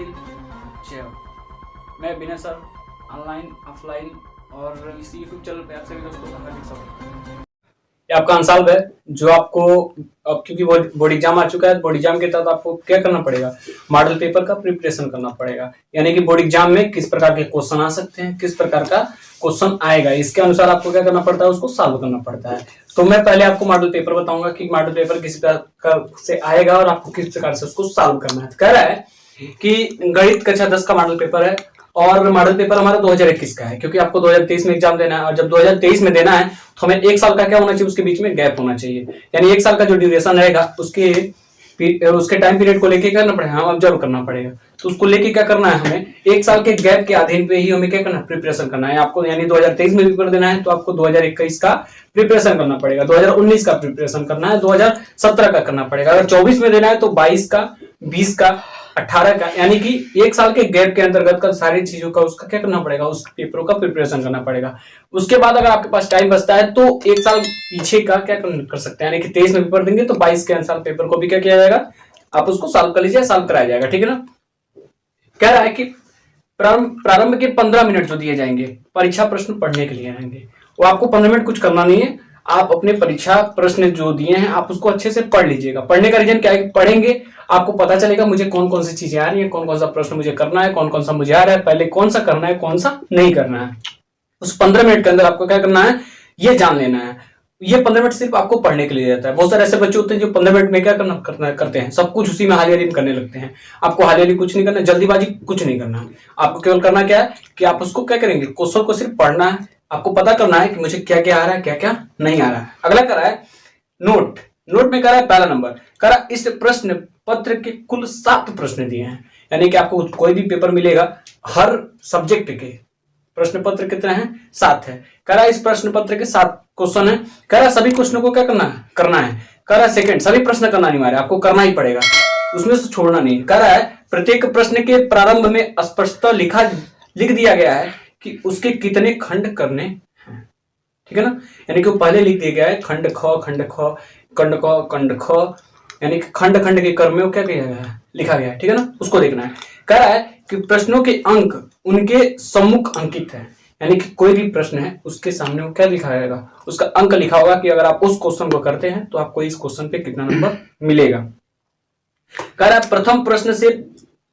जय हो। मैं विनय सर ऑनलाइन ऑफलाइन और इसी यूट्यूब चैनल पे आप सभी दोस्तों का हार्दिक स्वागत है। ये आपका अंसाल्व है जो आपको अब क्योंकि बोर्ड एग्जाम आ चुका है, बोर्ड एग्जाम के तहत आपको क्या करना पड़ेगा, मॉडल पेपर का प्रिपरेशन करना पड़ेगा। यानी कि बोर्ड एग्जाम में किस प्रकार के क्वेश्चन आ सकते हैं, किस प्रकार का क्वेश्चन आएगा, इसके अनुसार आपको क्या करना पड़ता है, उसको सॉल्व करना पड़ता है। तो मैं पहले आपको मॉडल पेपर बताऊंगा कि मॉडल पेपर किस प्रकार से आएगा और आपको किस प्रकार से उसको सॉल्व करना है। कह रहा है कि गणित कक्षा 10 का मॉडल पेपर है और मॉडल पेपर हमारा 2021 का है, क्योंकि आपको 2023 में एग्जाम देना है और जब 2023 में देना है तो हमें एक साल का क्या होना चाहिए, उसके बीच में गैप होना चाहिए। यानी एक साल का जो ड्यूरेशन रहेगा उसके टाइम पीरियड को लेके क्या करना पड़ेगा, हम ऑब्जर्व करना पड़ेगा। तो उसको लेके क्या करना है, हमें एक साल के गैप के अधीन पे ही हमें क्या करना है, प्रिपरेशन करना है आपको। यानी 2023 में पेपर देना है तो आपको 2021 का प्रिपरेशन करना पड़ेगा, 2019 का प्रिपरेशन करना है, 2017 का करना पड़ेगा। अगर 24 में देना है तो 22 का, 20 का, 18 का, यानी कि एक साल के गैप के अंतर्गत का सारी चीजों का उसका क्या करना पड़ेगा, उस पेपरों का प्रिपरेशन करना पड़ेगा। उसके बाद अगर आपके पास टाइम बचता है तो एक साल पीछे का क्या कर सकते हैं, यानी कि 23 में पेपर देंगे तो 22 के अनुसार पेपर को भी क्या किया जाएगा, आप उसको सॉल्व कर लीजिए, सॉल्व कराया जाएगा। ठीक है ना। कह रहा है कि प्रारंभ के 15 मिनट जो दिए जाएंगे परीक्षा प्रश्न पढ़ने के लिए रहेंगे। वो आपको 15 मिनट कुछ करना नहीं है, आप अपने परीक्षा प्रश्न जो दिए हैं आप उसको अच्छे से पढ़ लीजिएगा। पढ़ने का रीजन क्या है, पढ़ेंगे आपको पता चलेगा मुझे कौन कौन सी चीजें आ रही है, कौन कौन सा प्रश्न मुझे करना है, कौन कौन सा मुझे आ रहा है, पहले कौन सा करना है, कौन सा नहीं करना है। उस 15 मिनट के अंदर आपको क्या करना है, ये जान लेना है। ये 15 मिनट सिर्फ आपको पढ़ने के लिए रहता है। बहुत सारे ऐसे बच्चे होते हैं जो 15 मिनट में क्या करते हैं, सब कुछ उसी में हालियाली करने लगते हैं। आपको हालियाली कुछ नहीं करना, जल्दीबाजी कुछ नहीं करना है। आपको केवल करना क्या है कि आप उसको क्या करेंगे, क्वेश्चन को सिर्फ पढ़ना है, आपको पता करना है कि मुझे क्या क्या आ रहा है, क्या क्या नहीं आ रहा है। अगला कर रहा है नोट। नोट में कर रहा है पहला नंबर, कर रहा इस प्रश्न पत्र के कुल 7 प्रश्न दिए हैं। यानी कि आपको कोई भी पेपर मिलेगा हर सब्जेक्ट के प्रश्न पत्र कितने हैं, 7 है। कह रहा इस प्रश्न पत्र के 7 क्वेश्चन है। कह रहा सभी क्वेश्चनों को क्या करना है। कह रहा सेकंड, सभी प्रश्न करना अनिवार्य है, आपको करना ही पड़ेगा, उसमें से छोड़ना नहीं। कह रहा है प्रत्येक प्रश्न के प्रारंभ में स्पष्टतः लिख दिया गया है कि उसके कितने खंड करने हैं। ठीक है ना। यानी कि पहले लिख दिया गया है खंड ख, खंड ख, खंड क, खंड ख, यानी कि खंड खंड के क्रम में क्या किया गया है, लिखा गया है। ठीक है ना, उसको देखना है। कह रहा है कि प्रश्नों के अंक उनके सम्मुख अंकित है। यानी कि कोई भी प्रश्न है उसके सामने वो क्या लिखा जाएगा, उसका अंक लिखा होगा कि अगर आप उस क्वेश्चन को करते हैं तो आपको इस क्वेश्चन पे कितना नंबर मिलेगा। कह रहा है प्रथम प्रश्न से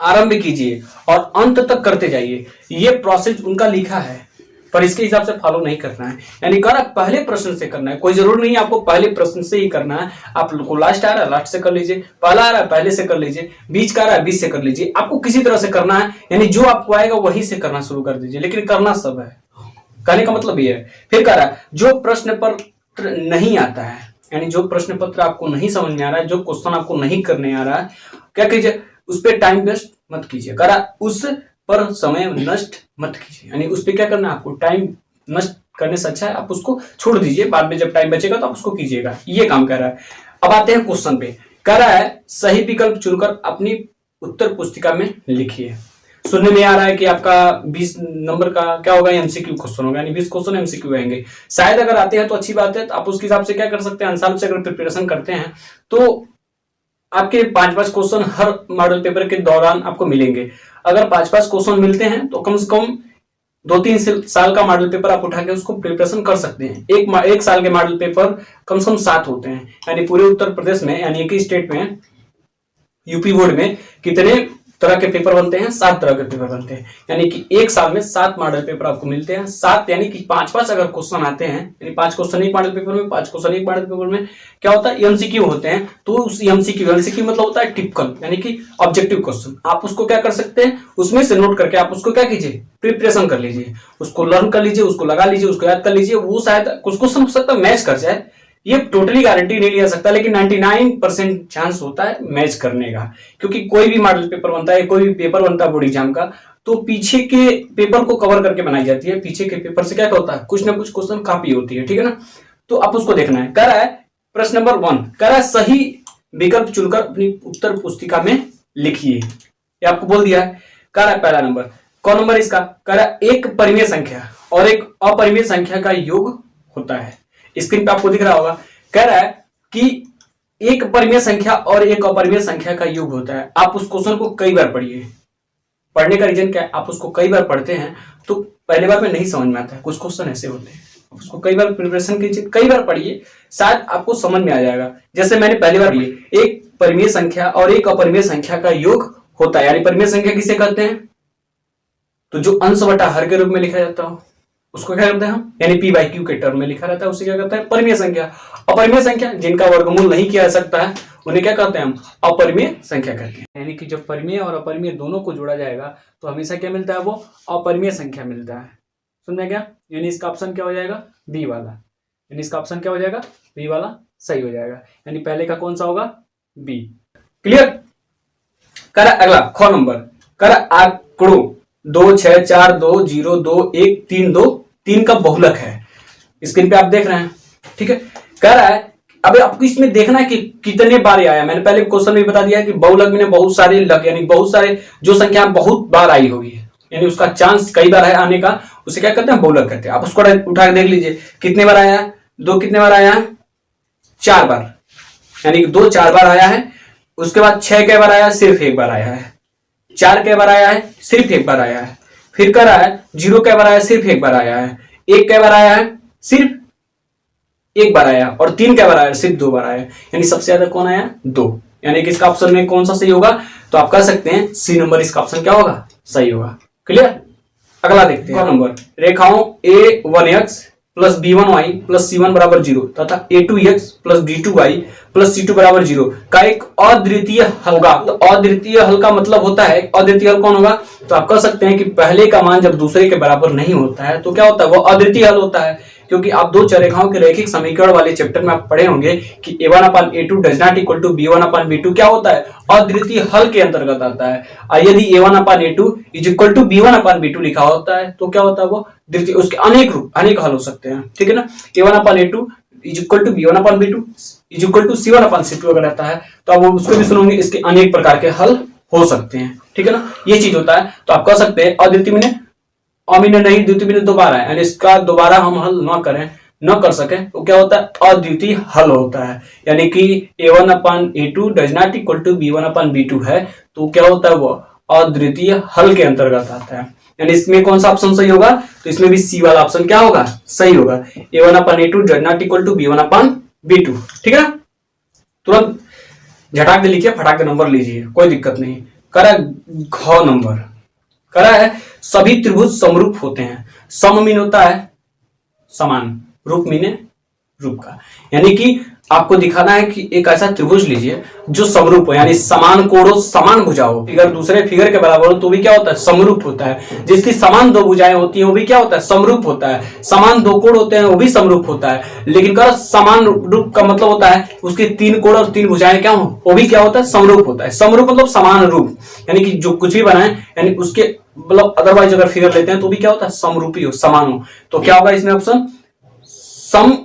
आरंभ कीजिए और अंत तक करते जाइए। ये प्रोसेस उनका लिखा है पर इसके हिसाब से फॉलो नहीं करना है। यानी कह रहा पहले प्रश्न से करना है, कोई जरूर नहीं है आपको पहले प्रश्न से ही करना है। आप लोग को लास्ट आ रहा है लास्ट से कर लीजिए, पहला आ रहा है पहले से कर लीजिए, बीच का आ रहा है बीच से कर लीजिए। आपको किसी तरह से करना है, यानी जो आपको आएगा वही से करना शुरू कर दीजिए, लेकिन करना सब है। कहने का मतलब ये है। फिर कह रहा है जो प्रश्न पत्र नहीं आता है, यानी जो प्रश्न पत्र आपको नहीं समझ में आ रहा है, जो क्वेश्चन आपको नहीं करने आ रहा है, क्या कीजिए, उस पर टाइम वेस्ट मत कीजिए। कह रहा उस पर समय नष्ट मत कीजिए। यानी उस पर क्या करना है, आपको टाइम नष्ट करने से अच्छा है आप उसको छोड़ दीजिए, बाद में जब टाइम बचेगा तो आप उसको कीजिएगा। ये काम कर रहा है। अब आते हैं क्वेश्चन पे। कह रहा है सही विकल्प चुनकर अपनी उत्तर पुस्तिका में लिखिए। सुनने में आ रहा है कि आपका 20 नंबर का क्या होगा, एमसीक्यू क्वेश्चन होगा, यानी 20 क्वेश्चन एमसीक्यू आएंगे। शायद अगर आते हैं तो अच्छी बात है, तो आप उसके हिसाब से क्या कर सकते हैं, आंसर से अगर प्रिपरेशन करते हैं तो आपके 5-5 क्वेश्चन हर मॉडल पेपर के दौरान आपको मिलेंगे। अगर 5-5 क्वेश्चन मिलते हैं तो कम से कम 2-3 साल का मॉडल पेपर आप उठा के उसको प्रिपरेशन कर सकते हैं। एक साल के मॉडल पेपर कम से कम 7 होते हैं। यानी पूरे उत्तर प्रदेश में, यानी एक ही स्टेट में, यूपी बोर्ड में कितने तरह के पेपर बनते हैं, 7 तरह के पेपर बनते हैं। यानी कि एक साल में 7 मॉडल पेपर आपको मिलते हैं। 7 यानी कि 5-5 अगर क्वेश्चन आते हैं, यानी 5 क्वेश्चन एक मॉडल पेपर में, 5 क्वेश्चन एक मॉडल पेपर में, क्या होता है, एमसीक्यू होते हैं। तो उस एमसीक्यू मतलब होता है टिपिकल, यानी कि ऑब्जेक्टिव क्वेश्चन। आप उसको क्या कर सकते हैं, उसमें से नोट करके आप उसको क्या कीजिए, प्रिपरेशन कर लीजिए, उसको लर्न कर लीजिए, उसको लगा लीजिए, उसको याद कर लीजिए। वो शायद कुछ क्वेश्चन हो सकता है मैच कर जाए, ये टोटली गारंटी नहीं लिया सकता, लेकिन 99% चांस होता है मैच करने का। क्योंकि कोई भी मॉडल पेपर बनता है, कोई भी पेपर बनता है बोर्ड एग्जाम का, तो पीछे के पेपर को कवर करके बनाई जाती है। पीछे के पेपर से क्या होता है, कुछ ना कुछ क्वेश्चन कॉपी होती है। ठीक है ना, तो आप उसको देखना है। कह रहा है प्रश्न नंबर 1, कह रहा है सही विकल्प चुनकर अपनी उत्तर पुस्तिका में लिखिए। ये आपको बोल दिया है। कह रहा है पहला नंबर, कौन नंबर इसका, कह रहा है एक परिमेय संख्या और एक अपरिमेय संख्या का योग होता है। स्क्रीन पे आपको दिख रहा होगा। कह रहा है कि एक परिमेय संख्या और एक अपरिमेय संख्या का योग होता है। आप उस क्वेश्चन को कई बार पढ़िए, पढ़ने का रीजन क्या है, आप उसको कई बार पढ़ते हैं तो पहले बार में नहीं समझ में आता है, कुछ क्वेश्चन ऐसे होते हैं, उसको कई बार प्रिपरेशन कीजिए, कई बार पढ़िए, शायद आपको समझ में आ जाएगा। जैसे मैंने पहली बार लिए, एक परिमेय संख्या और एक अपरिमेय संख्या का योग होता है, यानी परिमेय संख्या किसे कहते हैं, तो जो अंश बटा हर के रूप में लिखा जाता हो उसको क्या करते हैं हम, यानी पी बाई क्यू के टर्म में लिखा रहता है, उसे क्या कहते हैं, परिमेय संख्या। अपरिमेय संख्या जिनका वर्गमूल नहीं किया जा सकता है उन्हें क्या कहते हैं हम, अपरिमेय संख्या कहते हैं। यानी कि जब परिमेय और अपरिमेय दोनों को जोड़ा जाएगा तो हमेशा क्या मिलता है, वो अपरिमेय संख्या मिलता है। समझा क्या, यानी इसका ऑप्शन क्या हो जाएगा, बी वाला, यानी इसका ऑप्शन क्या हो जाएगा, बी वाला सही हो जाएगा, यानी पहले का कौन सा होगा, बी। क्लियर। करा अगला ख नंबर, करा आंकड़ों 2 6 4 2 0 2 1 3 2 3 का बहुलक है, स्क्रीन पे आप देख रहे हैं, ठीक है। कह रहा है अब आपको इसमें देखना है कि कितने बार आया, मैंने पहले क्वेश्चन में बता दिया कि बहुलक में बहुत सारे लक, यानी बहुत सारे जो संख्या बहुत बार आई होगी, यानी उसका चांस कई बार है आने का, उसे क्या कहते हैं, बहुलक कहते हैं। आप उसको उठा के देख लीजिए कितने बार आया है, 2 कितने बार आया है, 4 बार, यानी 2 4 बार आया है। उसके बाद 6 कै बार आया है, सिर्फ 1 बार आया है। 4 कै बार आया है, सिर्फ 1 बार आया है। फिर कर रहा है 0 कै बार आया है, सिर्फ 1 बार आया है। 1 कै बार आया है, सिर्फ 1 बार आया, और 3 कै बार आया, सिर्फ 2 बार आया, यानी सबसे ज्यादा कौन आया, 2, यानी कि इसका ऑप्शन में कौन सा सही होगा, तो आप कह सकते हैं सी नंबर इसका ऑप्शन क्या होगा, सही होगा। क्लियर। अगला देखते हैं नंबर, रेखाओं a1x plus b1y plus c1 बराबर 0 तथा a2x plus b2y plus c2 बराबर 0 का एक अद्वितीय हल होगा। तो अद्वितीय हल का मतलब होता है, अद्वितीय हल कौन होगा, तो आप कह सकते हैं कि पहले का मान जब दूसरे के बराबर नहीं होता है तो क्या होता है, वो अद्वितीय हल होता है। क्योंकि आप दो चररेखाओं के रैखिक समीकरण वाले चैप्टर में आप पढ़े होंगे कि a1 upon a2 does not equal to b1 upon b2 क्या होता है, अद्वितीय हल के अंतर्गत आता है। और यदि a1 upon a2 is equal to b1 upon b2 लिखा होता है तो क्या होता है, वो द्वितीय, उसके अनेक रूप अनेक हल हो सकते हैं, ठीक है ना। a1 upon a2 is equal to b1 upon b2 is equal to c1 upon c2 अगर रहता है तो आप उसको भी सुनोगे, इसके अनेक प्रकार के हल हो सकते हैं, ठीक है ना, ये चीज होता है। तो आप कह सकते हैं अद्वितीय में अमीन नहीं, द्वितीय में दोबारा, यानी इसका दोबारा हम हल ना करें, न कर सके तो क्या होता है, अद्वितीय हल होता है। यानी कि a1 upon a2 does not equal to b1 upon b2 है तो क्या होता है, वो अद्वितीय हल के अंतर्गत आता है। यानी इसमें कौन सा ऑप्शन सही होगा, तो इसमें भी सी वाला ऑप्शन क्या होगा, सही होगा। a1 upon a2 does not equal to b1 upon b2, ठीक है ना। तुरंत झटाक दे लिखिए, फटाक दे नंबर लीजिए, कोई दिक्कत नहीं। करा घ नंबर, करा है सभी त्रिभुज समरूप होते हैं। सम मीन होता है समान, रूप मीने रूप का, यानी कि आपको दिखाना है कि एक ऐसा त्रिभुज लीजिए जो समरूप हो, यानी समान कोण हो, समान भुजा हो। फिगर दूसरे फिगर के बराबर हो तो भी क्या होता है, समरूप होता है। जिसकी समान दो भुजाएं होती हैं वो भी क्या होता है, समरूप होता है। समान दो कोण होते हैं वो भी समरूप होता है। लेकिन कर समान रूप का मतलब होता है उसके 3 कोण और 3 भुजाएं क्या हो, वो भी क्या होता है, समरूप होता है। समरूप मतलब समान रूप, यानी कि जो कुछ भी बनाए यानी उसके मतलब अदरवाइज अगर फिगर लेते हैं तो भी क्या होता है, समरूपी हो, समान हो। तो क्या होगा इसमें ऑप्शन, सम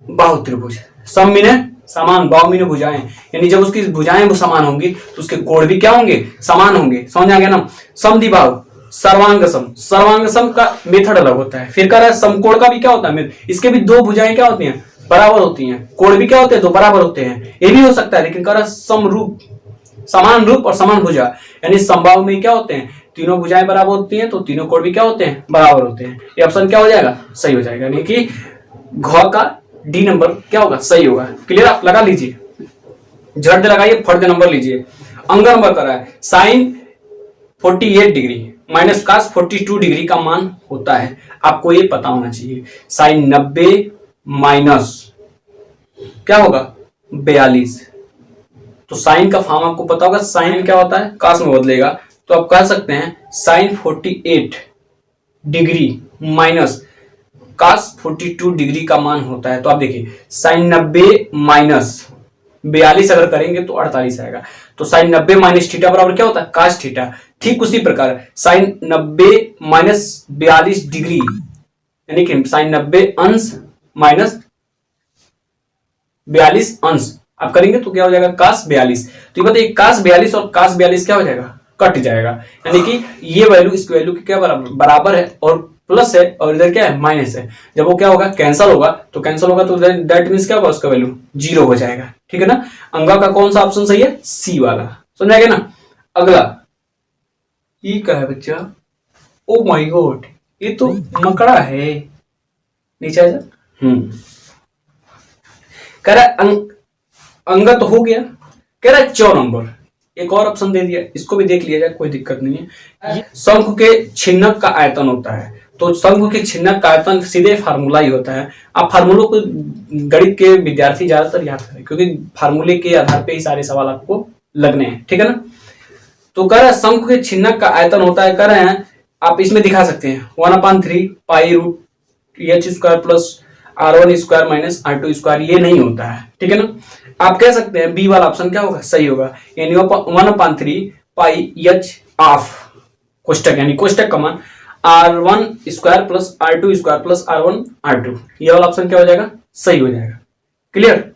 बाहु त्रिभुज। सम मीने समान, बाहु मीने भुजाएं, यानी जब उसकी भुजाएं वो समान होंगी तो उसके कोण भी क्या होंगे, समान होंगे। समझ आ गया ना। समद्विबाहु, सर्वांग सम, सर्वांग सम का मेथड अलग होता है। फिर कह रहा है समकोण का भी क्या होता है, इसके भी दो भुजाएं क्या होती हैं, बराबर होती हैं। कोण भी क्या होते हैं, दो बराबर होते हैं, ये भी हो सकता है। लेकिन कह रहा है समरूप, समान रूप और समान भुजा, यानी समबाहु में क्या होते हैं, तीनों भुजाएं बराबर होती हैं तो तीनों कोण भी क्या होते हैं, बराबर होते हैं। ये ऑप्शन क्या हो जाएगा, सही हो जाएगा, यानी कि घ का डी नंबर क्या होगा, सही होगा। क्लियर, आप लगा लीजिए, झट दे लगाइए, फट दे नंबर लीजिए। अंग नंबर कर रहा है sine 48 degree minus cos 42 degree का मान होता है। आपको ये पता होना चाहिए। साइन 90 माइनस क्या होगा, 42। तो साइन का फॉर्म आपको पता होगा, साइन क्या होता है, कास में बदलेगा। तो आप कह सकते हैं sine 48 degree minus cos 42 degree का मान होता है। तो आप देखिए साइन 90 माइनस 42 अगर करेंगे तो 48 आएगा। तो साइन 90 माइनस थीटा बराबर क्या होता है, कास थीटा। ठीक उसी प्रकार साइन 90 माइनस 42 डिग्री, यानी कि साइन 90 अंश माइनस 42 अंश आप करेंगे तो क्या हो जाएगा, कास 42। तो ये बताइए कास 42 और कास 42 क्या हो जाएगा, कट जाएगा। यानी कि ये वैल्यू इस वैल्यू के क्या बराबर है और प्लस है, और इधर क्या है, माइनस है। जब वो क्या होगा, कैंसल होगा, तो कैंसल होगा तो दैट मींस क्या होगा, उसका वैल्यू 0 हो जाएगा। ठीक है ना। अंगा का कौन सा ऑप्शन सही है, सी वाला। समझ आ गया ना। अगला ये क्या है बच्चा? ओ माय गॉड, ये तो मकड़ा है। नीचे आ जा। कह रहा अंग तो हो गया, कह रहा 4 नंबर। एक और ऑप्शन दे दिया, इसको भी देख लिया जाए, कोई दिक्कत नहीं है। शंकु के छिन्नक का आयतन होता है, तो शंकु के छिन्नक का आयतन सीधे फार्मूला ही होता है। आप फार्मूलों को गणित के विद्यार्थी ज्यादातर याद करें, क्योंकि फार्मूले के आधार पे ही सारे सवाल आपको लगने हैं, ठीक है ना। तो कह रहे हैं शंकु के छिन्नक का आयतन होता है, कह रहे हैं आप इसमें दिखा सकते हैं 1/3 pi root H square plus R1 square minus R2 square, ये नहीं होता है, ठीक है ना। आप कह सकते हैं बी वाला ऑप्शन क्या होगा, सही होगा, यानी 1/3 पाई एच ऑफ कोष्टक, यानी कोष्टक का मान R1 square plus R2 square plus R1 R2, ये वाला ऑप्शन क्या हो जाएगा, सही हो जाएगा। क्लियर।